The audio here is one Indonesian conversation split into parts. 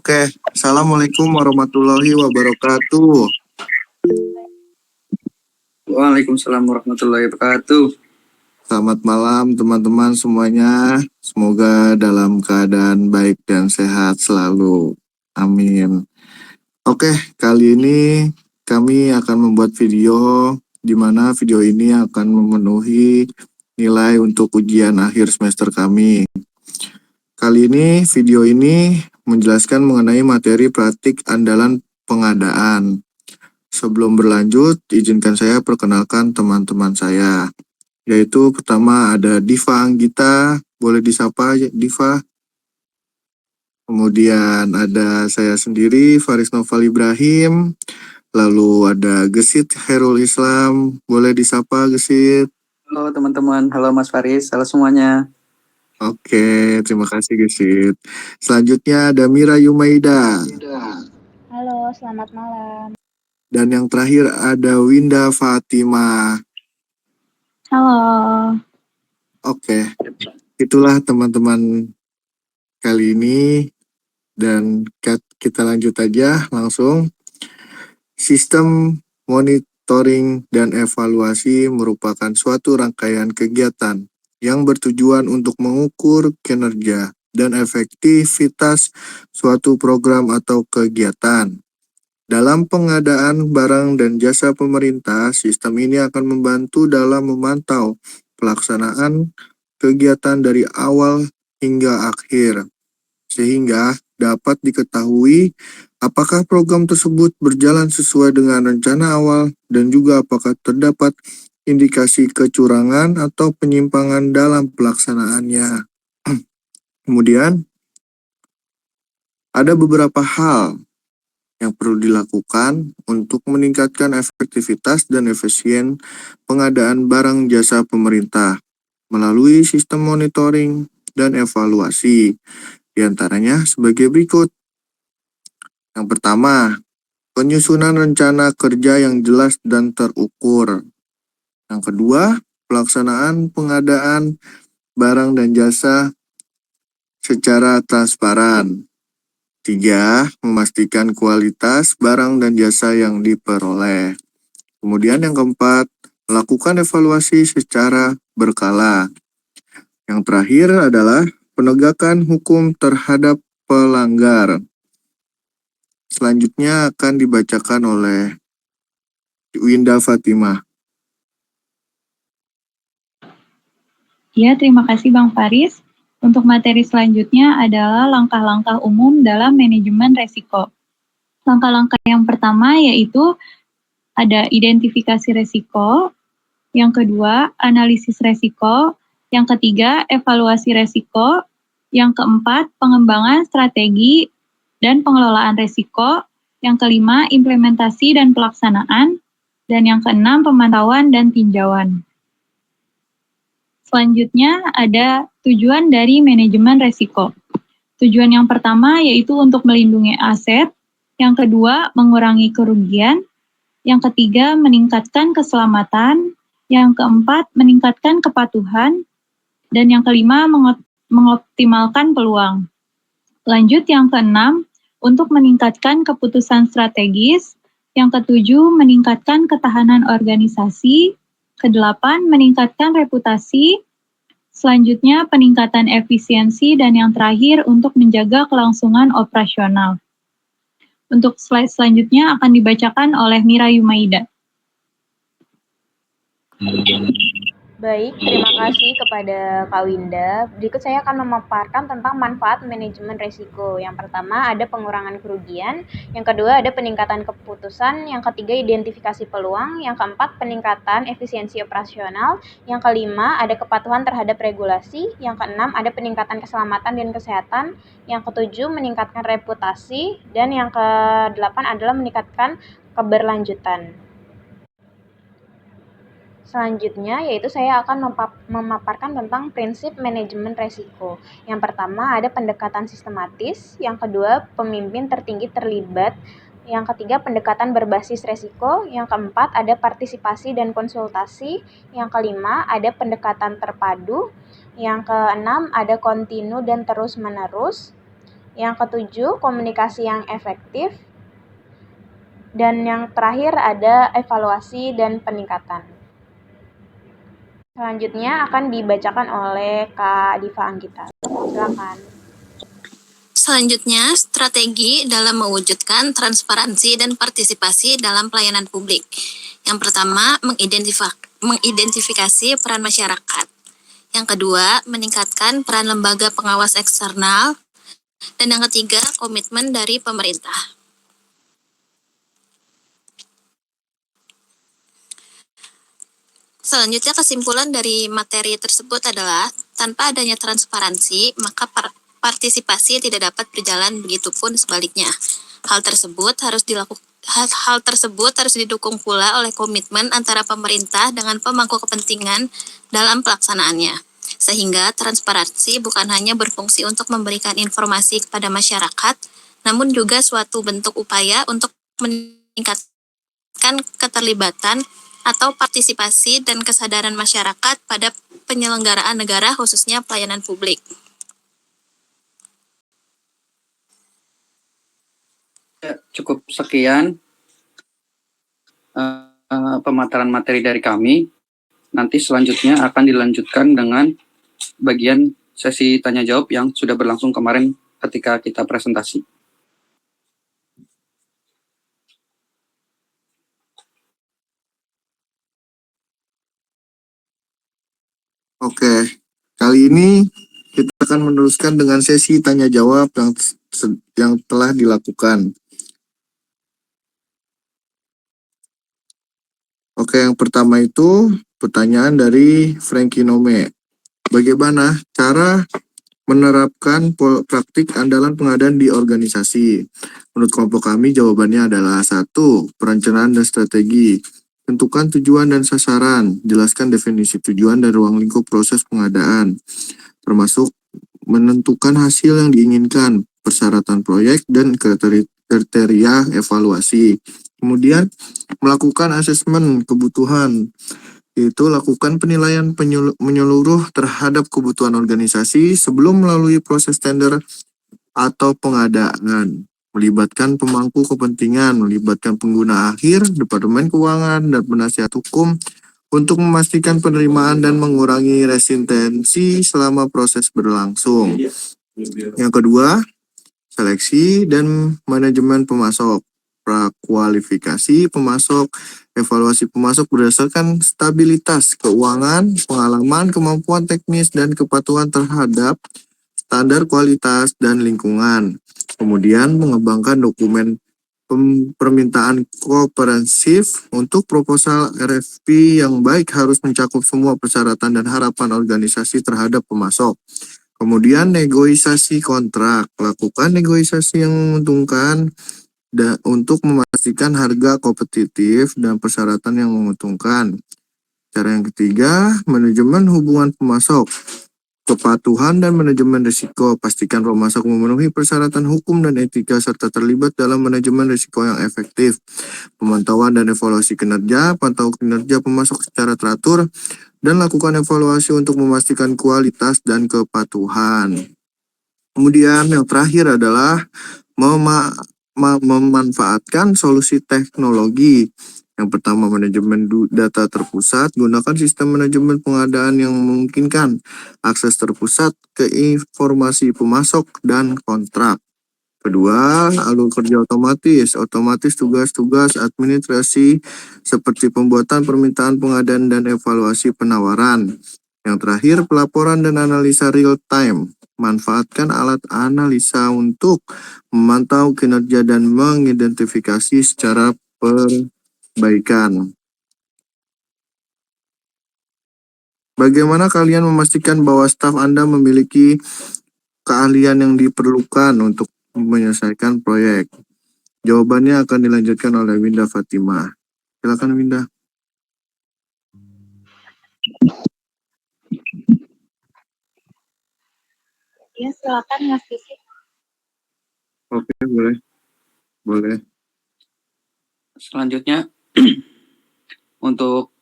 Oke, Assalamualaikum warahmatullahi wabarakatuh. Waalaikumsalam warahmatullahi wabarakatuh. Selamat malam teman-teman semuanya. Semoga dalam keadaan baik dan sehat selalu. Amin. Oke, kali ini kami akan membuat video di mana video ini akan memenuhi nilai untuk ujian akhir semester kami. Kali ini video ini menjelaskan mengenai materi praktik andalan pengadaan. Sebelum berlanjut, izinkan saya perkenalkan teman-teman saya. Yaitu pertama ada Diva Anggita, boleh disapa Diva. Kemudian ada saya sendiri, Faris Noval Ibrahim. Lalu ada Gesit Khairul Islam, boleh disapa Gesit. Halo teman-teman, halo Mas Faris, halo semuanya. Oke, terima kasih Gesit. Selanjutnya ada Mira Yumaida. Halo, selamat malam. Dan yang terakhir ada Winda Fatima. Halo. Oke, itulah teman-teman kali ini. Dan kita lanjut aja langsung. Sistem monitoring dan evaluasi merupakan suatu rangkaian kegiatan yang bertujuan untuk mengukur kinerja dan efektivitas suatu program atau kegiatan. Dalam pengadaan barang dan jasa pemerintah, sistem ini akan membantu dalam memantau pelaksanaan kegiatan dari awal hingga akhir, sehingga dapat diketahui apakah program tersebut berjalan sesuai dengan rencana awal dan juga apakah terdapat indikasi kecurangan atau penyimpangan dalam pelaksanaannya. Kemudian, ada beberapa hal yang perlu dilakukan untuk meningkatkan efektivitas dan efisien pengadaan barang jasa pemerintah melalui sistem monitoring dan evaluasi. Di antaranya sebagai berikut. Yang pertama, penyusunan rencana kerja yang jelas dan terukur. Yang kedua, pelaksanaan pengadaan barang dan jasa secara transparan. 3. Memastikan kualitas barang dan jasa yang diperoleh. Kemudian yang keempat, melakukan evaluasi secara berkala. Yang terakhir adalah penegakan hukum terhadap pelanggar. Selanjutnya akan dibacakan oleh Winda Fatima. Ya, terima kasih Bang Faris. Untuk materi selanjutnya adalah langkah-langkah umum dalam manajemen resiko. Langkah-langkah yang pertama yaitu ada identifikasi resiko, yang kedua analisis resiko, yang ketiga evaluasi resiko, yang keempat pengembangan strategi dan pengelolaan resiko, yang kelima implementasi dan pelaksanaan, dan yang keenam pemantauan dan tinjauan. Selanjutnya ada tujuan dari manajemen resiko. Tujuan yang pertama yaitu untuk melindungi aset, yang kedua mengurangi kerugian, yang ketiga meningkatkan keselamatan, yang keempat meningkatkan kepatuhan, dan yang kelima mengoptimalkan peluang. Lanjut yang keenam, untuk meningkatkan keputusan strategis, yang ketujuh meningkatkan ketahanan organisasi, kedelapan meningkatkan reputasi, selanjutnya peningkatan efisiensi, dan yang terakhir untuk menjaga kelangsungan operasional. Untuk slide selanjutnya akan dibacakan oleh Mira Yumaida. Baik, terima kasih kepada Kak Winda. Berikut saya akan memaparkan tentang manfaat manajemen risiko. Yang pertama ada pengurangan kerugian, yang kedua ada peningkatan keputusan, yang ketiga identifikasi peluang, yang keempat peningkatan efisiensi operasional, yang kelima ada kepatuhan terhadap regulasi, yang keenam ada peningkatan keselamatan dan kesehatan, yang ketujuh meningkatkan reputasi, dan yang kedelapan adalah meningkatkan keberlanjutan. Selanjutnya yaitu saya akan memaparkan tentang prinsip manajemen resiko. Yang pertama ada pendekatan sistematis, yang kedua pemimpin tertinggi terlibat, yang ketiga pendekatan berbasis resiko, yang keempat ada partisipasi dan konsultasi, yang kelima ada pendekatan terpadu, yang keenam ada kontinu dan terus-menerus, Yang ketujuh, komunikasi yang efektif. Dan yang terakhir ada evaluasi dan peningkatan. Selanjutnya akan dibacakan oleh Kak Diva Anggita. Silakan. Selanjutnya, strategi dalam mewujudkan transparansi dan partisipasi dalam pelayanan publik. Yang pertama, mengidentifikasi peran masyarakat. Yang kedua, meningkatkan peran lembaga pengawas eksternal. Dan yang ketiga, komitmen dari pemerintah. Selanjutnya, kesimpulan dari materi tersebut adalah tanpa adanya transparansi, maka partisipasi tidak dapat berjalan, begitupun sebaliknya. Hal tersebut harus didukung pula oleh komitmen antara pemerintah dengan pemangku kepentingan dalam pelaksanaannya. Sehingga transparansi bukan hanya berfungsi untuk memberikan informasi kepada masyarakat, namun juga suatu bentuk upaya untuk meningkatkan keterlibatan atau partisipasi dan kesadaran masyarakat pada penyelenggaraan negara, khususnya pelayanan publik. Ya, cukup sekian pemaparan materi dari kami. Nanti selanjutnya akan dilanjutkan dengan bagian sesi tanya jawab yang sudah berlangsung kemarin ketika kita presentasi. Oke, kali ini kita akan meneruskan dengan sesi tanya jawab yang telah dilakukan. Oke, yang pertama itu pertanyaan dari Frankie Nome. Bagaimana cara menerapkan praktik andalan pengadaan di organisasi? Menurut kelompok kami jawabannya adalah 1. Perencanaan dan strategi. Tentukan tujuan dan sasaran. Jelaskan definisi tujuan dan ruang lingkup proses pengadaan. Termasuk menentukan hasil yang diinginkan, persyaratan proyek, dan kriteria evaluasi. Kemudian melakukan asesmen kebutuhan. Yaitu lakukan penilaian menyeluruh terhadap kebutuhan organisasi sebelum melalui proses tender atau pengadaan. Melibatkan pemangku kepentingan, melibatkan pengguna akhir, Departemen Keuangan, dan penasihat hukum untuk memastikan penerimaan dan mengurangi resistensi selama proses berlangsung. Yang kedua, seleksi dan manajemen pemasok. Prakualifikasi pemasok, evaluasi pemasok berdasarkan stabilitas keuangan, pengalaman, kemampuan teknis, dan kepatuhan terhadap standar kualitas dan lingkungan. Kemudian mengembangkan dokumen permintaan komprehensif untuk proposal RFP yang baik harus mencakup semua persyaratan dan harapan organisasi terhadap pemasok. Kemudian negosiasi kontrak, lakukan negosiasi yang menguntungkan untuk memastikan harga kompetitif dan persyaratan yang menguntungkan. Cara yang ketiga, manajemen hubungan pemasok. Kepatuhan dan manajemen risiko. Pastikan pemasok memenuhi persyaratan hukum dan etika serta terlibat dalam manajemen risiko yang efektif. Pemantauan dan evaluasi kinerja. Pantau kinerja pemasok secara teratur dan lakukan evaluasi untuk memastikan kualitas dan kepatuhan. Kemudian yang terakhir adalah memanfaatkan solusi teknologi. Yang pertama, manajemen data terpusat. Gunakan sistem manajemen pengadaan yang memungkinkan akses terpusat ke informasi pemasok dan kontrak. Kedua, alur kerja otomatis tugas-tugas administrasi seperti pembuatan permintaan pengadaan dan evaluasi penawaran. Yang terakhir, pelaporan dan analisa real time. Manfaatkan alat analisa untuk memantau kinerja dan mengidentifikasi secara perbaikan. Bagaimana kalian memastikan bahwa staf Anda memiliki keahlian yang diperlukan untuk menyelesaikan proyek? Jawabannya akan dilanjutkan oleh Winda Fatima. Silakan Winda. Ya, silakan Mas Kiki. Oke, boleh. Selanjutnya, untuk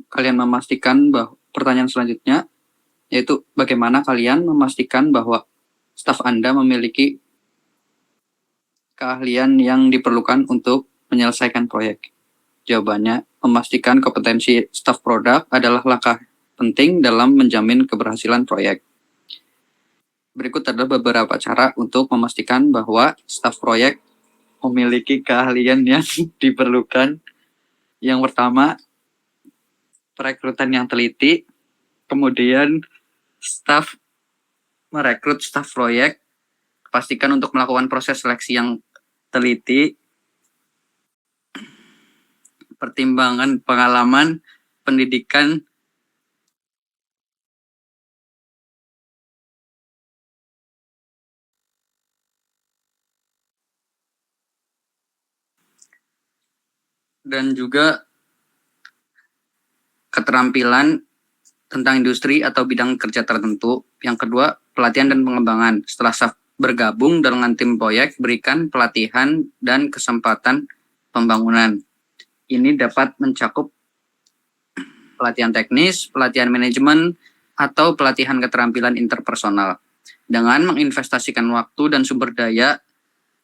kalian memastikan bahwa pertanyaan selanjutnya, yaitu bagaimana kalian memastikan bahwa staf Anda memiliki keahlian yang diperlukan untuk menyelesaikan proyek? Jawabannya, memastikan kompetensi staf produk adalah langkah penting dalam menjamin keberhasilan proyek. Berikut adalah beberapa cara untuk memastikan bahwa staf proyek memiliki keahlian yang diperlukan. Yang pertama, perekrutan yang teliti. Kemudian, merekrut staf proyek. Pastikan untuk melakukan proses seleksi yang teliti. Pertimbangan pengalaman, pendidikan, dan juga keterampilan tentang industri atau bidang kerja tertentu. Yang kedua, pelatihan dan pengembangan. Setelah staf bergabung dengan tim proyek, berikan pelatihan dan kesempatan pembangunan. Ini dapat mencakup pelatihan teknis, pelatihan manajemen, atau pelatihan keterampilan interpersonal. Dengan menginvestasikan waktu dan sumber daya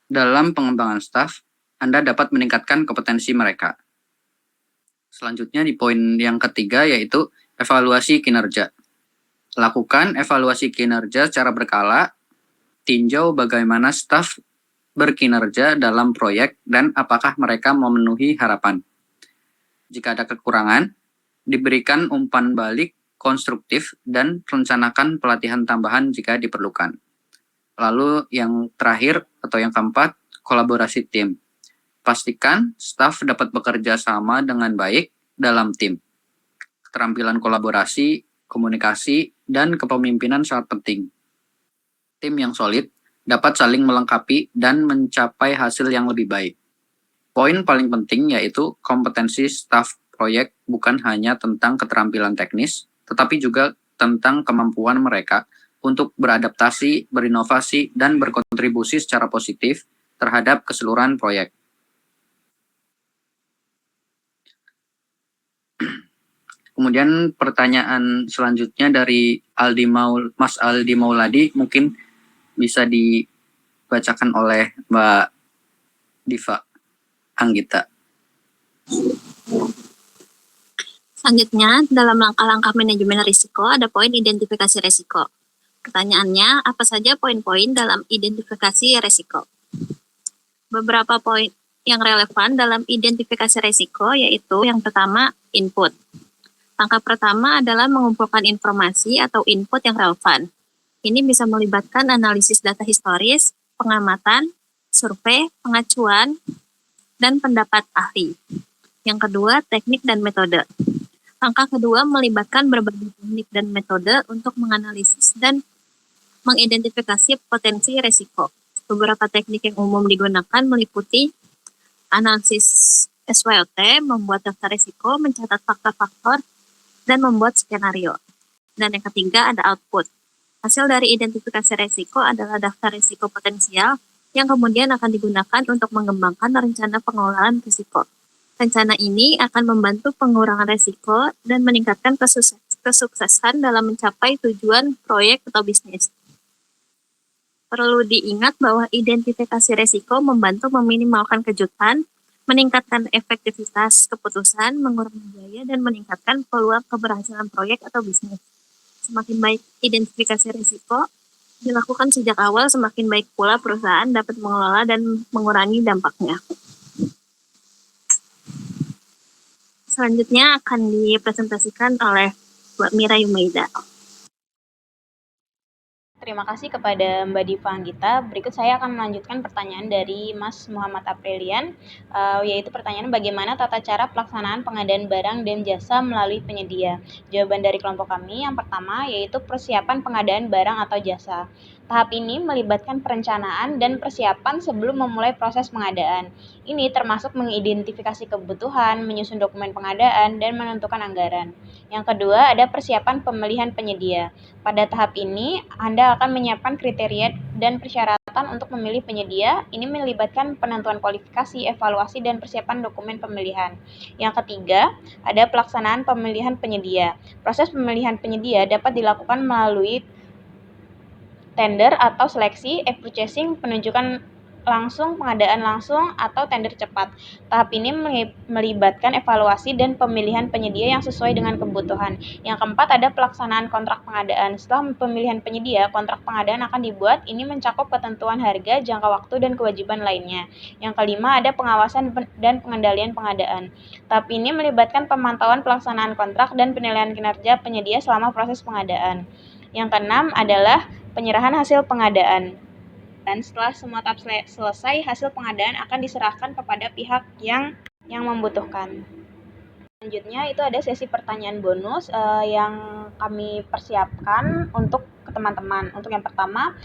dalam pengembangan staf, Anda dapat meningkatkan kompetensi mereka. Selanjutnya di poin yang ketiga yaitu evaluasi kinerja. Lakukan evaluasi kinerja secara berkala, tinjau bagaimana staf berkinerja dalam proyek dan apakah mereka memenuhi harapan. Jika ada kekurangan, diberikan umpan balik konstruktif dan rencanakan pelatihan tambahan jika diperlukan. Lalu yang terakhir atau yang keempat, kolaborasi tim. Pastikan staf dapat bekerja sama dengan baik dalam tim. Keterampilan kolaborasi, komunikasi, dan kepemimpinan sangat penting. Tim yang solid dapat saling melengkapi dan mencapai hasil yang lebih baik. Poin paling penting yaitu kompetensi staf proyek bukan hanya tentang keterampilan teknis, tetapi juga tentang kemampuan mereka untuk beradaptasi, berinovasi, dan berkontribusi secara positif terhadap keseluruhan proyek. Kemudian pertanyaan selanjutnya dari Mas Aldi Mauladi mungkin bisa dibacakan oleh Mbak Diva Anggita. Selanjutnya, dalam langkah-langkah manajemen risiko ada poin identifikasi risiko. Pertanyaannya, apa saja poin-poin dalam identifikasi risiko? Beberapa poin yang relevan dalam identifikasi risiko yaitu yang pertama, input. Langkah pertama adalah mengumpulkan informasi atau input yang relevan. Ini bisa melibatkan analisis data historis, pengamatan, survei, pengacuan, dan pendapat ahli. Yang kedua, teknik dan metode. Langkah kedua melibatkan berbagai teknik dan metode untuk menganalisis dan mengidentifikasi potensi risiko. Beberapa teknik yang umum digunakan meliputi analisis SWOT, membuat daftar risiko, mencatat faktor-faktor, dan membuat skenario. Dan yang ketiga ada output. Hasil dari identifikasi risiko adalah daftar risiko potensial yang kemudian akan digunakan untuk mengembangkan rencana pengelolaan risiko. Rencana ini akan membantu pengurangan risiko dan meningkatkan kesuksesan dalam mencapai tujuan proyek atau bisnis. Perlu diingat bahwa identifikasi risiko membantu meminimalkan kejutan, meningkatkan efektivitas keputusan, mengurangi biaya, dan meningkatkan peluang keberhasilan proyek atau bisnis. Semakin baik identifikasi risiko dilakukan sejak awal, semakin baik pula perusahaan dapat mengelola dan mengurangi dampaknya. Selanjutnya akan dipresentasikan oleh Mbak Mira Yumaida. Terima kasih kepada Mbak Diva Anggita. Berikut saya akan melanjutkan pertanyaan dari Mas Muhammad Aprilian, yaitu pertanyaan bagaimana tata cara pelaksanaan pengadaan barang dan jasa melalui penyedia. Jawaban dari kelompok kami yang pertama yaitu persiapan pengadaan barang atau jasa. Tahap ini melibatkan perencanaan dan persiapan sebelum memulai proses pengadaan. Ini termasuk mengidentifikasi kebutuhan, menyusun dokumen pengadaan, dan menentukan anggaran. Yang kedua ada persiapan pemilihan penyedia. Pada tahap ini, Anda akan menyiapkan kriteria dan persyaratan untuk memilih penyedia. Ini melibatkan penentuan kualifikasi, evaluasi, dan persiapan dokumen pemilihan. Yang ketiga, ada pelaksanaan pemilihan penyedia. Proses pemilihan penyedia dapat dilakukan melalui tender atau seleksi, e-purchasing, penunjukan langsung, pengadaan langsung, atau tender cepat. Tahap ini melibatkan evaluasi dan pemilihan penyedia yang sesuai dengan kebutuhan. Yang keempat ada pelaksanaan kontrak pengadaan. Setelah pemilihan penyedia, kontrak pengadaan akan dibuat. Ini mencakup ketentuan harga, jangka waktu, dan kewajiban lainnya. Yang kelima ada pengawasan dan pengendalian pengadaan. Tahap ini melibatkan pemantauan pelaksanaan kontrak dan penilaian kinerja penyedia selama proses pengadaan. Yang keenam adalah penyerahan hasil pengadaan. Dan setelah semua tahap selesai, hasil pengadaan akan diserahkan kepada pihak yang membutuhkan. Selanjutnya itu ada sesi pertanyaan bonus yang kami persiapkan untuk teman-teman. Untuk yang pertama,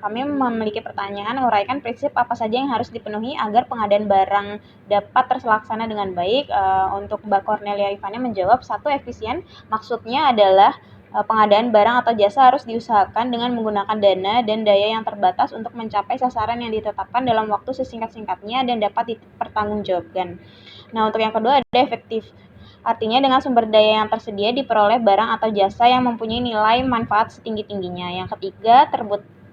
kami memiliki pertanyaan uraikan prinsip apa saja yang harus dipenuhi agar pengadaan barang dapat terlaksana dengan baik. Untuk Mbak Cornelia Ivania menjawab, 1. Efisien. Maksudnya adalah pengadaan barang atau jasa harus diusahakan dengan menggunakan dana dan daya yang terbatas untuk mencapai sasaran yang ditetapkan dalam waktu sesingkat-singkatnya dan dapat dipertanggungjawabkan. Nah, untuk yang kedua ada efektif. Artinya dengan sumber daya yang tersedia diperoleh barang atau jasa yang mempunyai nilai manfaat setinggi-tingginya. Yang ketiga,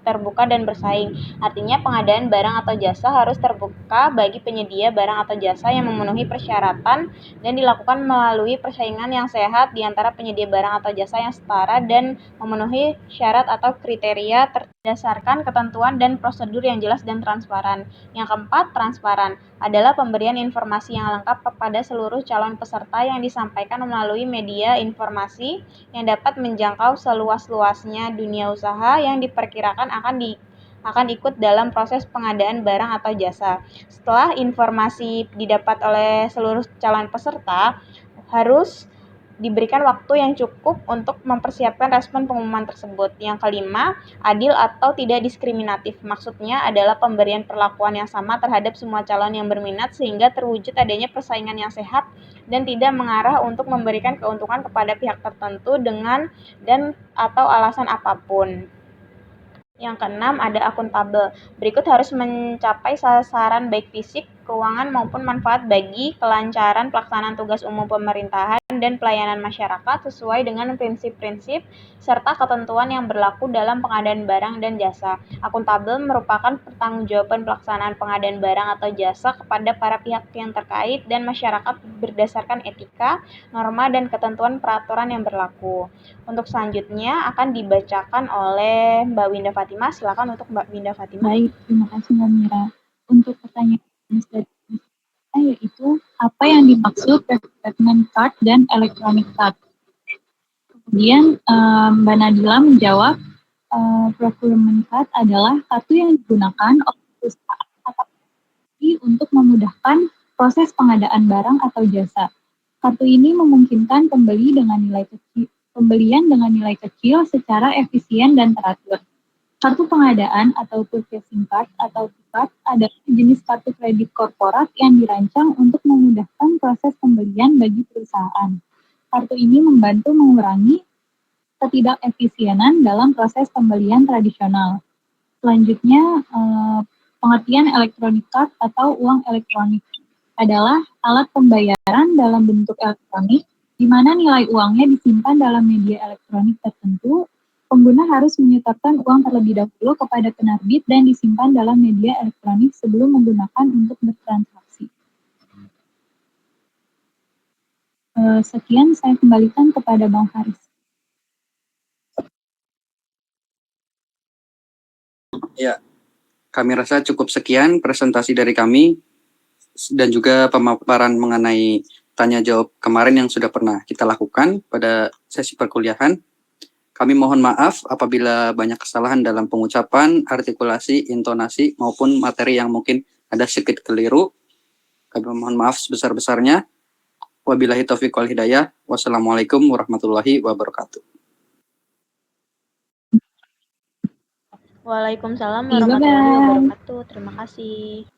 terbuka dan bersaing. Artinya pengadaan barang atau jasa harus terbuka bagi penyedia barang atau jasa yang memenuhi persyaratan dan dilakukan melalui persaingan yang sehat di antara penyedia barang atau jasa yang setara dan memenuhi syarat atau kriteria berdasarkan ketentuan dan prosedur yang jelas dan transparan. Yang keempat, transparan adalah pemberian informasi yang lengkap kepada seluruh calon peserta yang disampaikan melalui media informasi yang dapat menjangkau seluas-luasnya dunia usaha yang diperkirakan akan ikut dalam proses pengadaan barang atau jasa. Setelah informasi didapat oleh seluruh calon peserta, harus diberikan waktu yang cukup untuk mempersiapkan respon pengumuman tersebut. Yang kelima, adil atau tidak diskriminatif. Maksudnya adalah pemberian perlakuan yang sama terhadap semua calon yang berminat sehingga terwujud adanya persaingan yang sehat dan tidak mengarah untuk memberikan keuntungan kepada pihak tertentu dengan dan atau alasan apapun. Yang keenam ada akuntabel. Berikut harus mencapai sasaran baik fisik, keuangan maupun manfaat bagi kelancaran pelaksanaan tugas umum pemerintahan dan pelayanan masyarakat sesuai dengan prinsip-prinsip serta ketentuan yang berlaku dalam pengadaan barang dan jasa. Akuntabel merupakan pertanggungjawaban pelaksanaan pengadaan barang atau jasa kepada para pihak yang terkait dan masyarakat berdasarkan etika, norma, dan ketentuan peraturan yang berlaku. Untuk selanjutnya akan dibacakan oleh Mbak Winda Fatimah. Silakan untuk Mbak Winda Fatimah. Baik, terima kasih Mbak Mira. Untuk pertanyaan dari kita yaitu apa yang dimaksud recruitment card dan electronic card. Kemudian Mbak Nadila menjawab procurement card adalah kartu yang digunakan oleh perusahaan atau untuk memudahkan proses pengadaan barang atau jasa. Kartu ini memungkinkan pembelian dengan nilai kecil secara efisien dan teratur. Kartu pengadaan atau purchasing card atau card adalah jenis kartu kredit korporat yang dirancang untuk memudahkan proses pembelian bagi perusahaan. Kartu ini membantu mengurangi ketidakefisienan dalam proses pembelian tradisional. Selanjutnya, pengertian electronic card atau uang elektronik adalah alat pembayaran dalam bentuk elektronik di mana nilai uangnya disimpan dalam media elektronik tertentu. Pengguna harus menyetorkan uang terlebih dahulu kepada penerbit dan disimpan dalam media elektronik sebelum menggunakan untuk bertransaksi. Sekian, saya kembalikan kepada Bang Haris. Ya, kami rasa cukup sekian presentasi dari kami dan juga pemaparan mengenai tanya jawab kemarin yang sudah pernah kita lakukan pada sesi perkuliahan. Kami mohon maaf apabila banyak kesalahan dalam pengucapan, artikulasi, intonasi, maupun materi yang mungkin ada sedikit keliru. Kami mohon maaf sebesar-besarnya. Wabillahi taufiq wal hidayah. Wassalamualaikum warahmatullahi wabarakatuh. Waalaikumsalam warahmatullahi wabarakatuh. Terima kasih.